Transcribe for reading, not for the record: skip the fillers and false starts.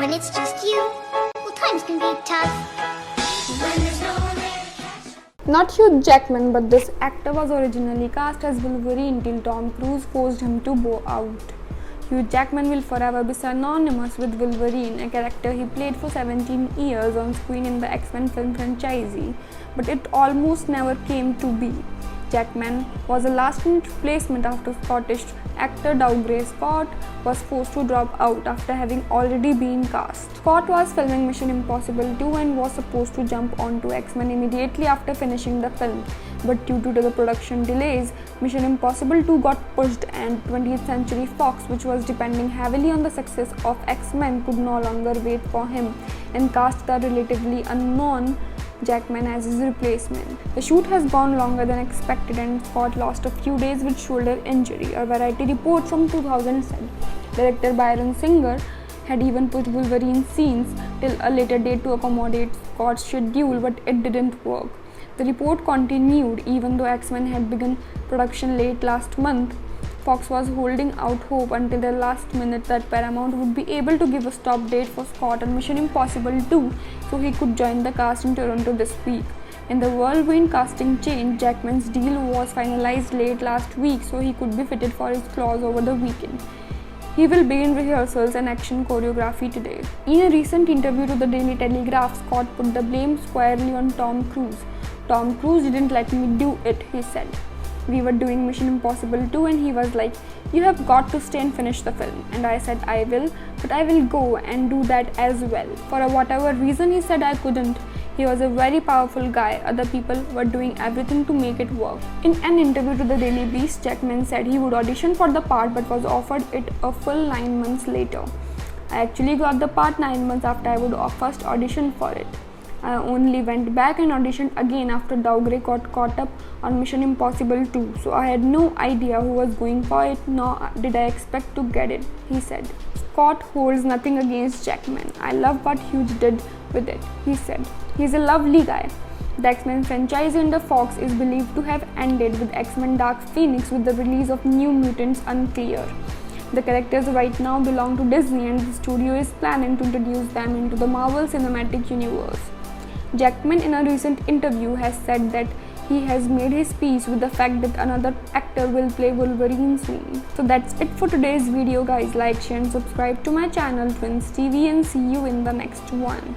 when it's just you, well, times can be tough. When there's no one there to catch. Not Hugh Jackman, but this actor was originally cast as Wolverine till Tom Cruise forced him to bow out. Hugh Jackman will forever be synonymous with Wolverine, a character he played for 17 years on screen in the X-Men film franchise, but it almost never came to be. Jackman was a last-minute replacement after Scottish actor Dougray Scott was forced to drop out after having already been cast. Scott was filming Mission Impossible 2 and was supposed to jump onto X-Men immediately after finishing the film, but due to the production delays, Mission Impossible 2 got pushed and 20th Century Fox, which was depending heavily on the success of X-Men, could no longer wait for him and cast the relatively unknown Jackman as his replacement. The shoot has gone longer than expected and Scott lost a few days with shoulder injury, a Variety report from 2000 said. Director Bryan Singer had even put Wolverine scenes till a later date to accommodate Scott's schedule, but it didn't work. The report continued even though X-Men had begun production late last month. Fox was holding out hope until the last minute that Paramount would be able to give a stop date for Scott on Mission Impossible 2 so he could join the cast in Toronto this week. In the whirlwind casting change, Jackman's deal was finalized late last week so he could be fitted for his claws over the weekend. He will begin rehearsals and action choreography today. In a recent interview to the Daily Telegraph, Scott put the blame squarely on Tom Cruise. "Tom Cruise didn't let me do it," he said. "We were doing Mission Impossible 2 and he was like, 'You have got to stay and finish the film.' And I said, 'I will, but I will go and do that as well.' For whatever reason he said I couldn't. He was a very powerful guy. Other people were doing everything to make it work." In an interview to the Daily Beast, Jackman said he would audition for the part but was offered it a full 9 months later. "I actually got the part 9 months after I would first audition for it. I only went back and auditioned again after Dougray got caught up on Mission Impossible 2, so I had no idea who was going for it, nor did I expect to get it," he said. Scott holds nothing against Jackman. "I love what Hugh did with it," he said. "He's a lovely guy." The X-Men franchise under Fox is believed to have ended with X-Men Dark Phoenix, with the release of New Mutants unclear. The characters right now belong to Disney and the studio is planning to introduce them into the Marvel Cinematic Universe. Jackman in a recent interview has said that he has made his peace with the fact that another actor will play Wolverine soon. So that's it for today's video guys. Like, share and subscribe to my channel Twins TV and see you in the next one.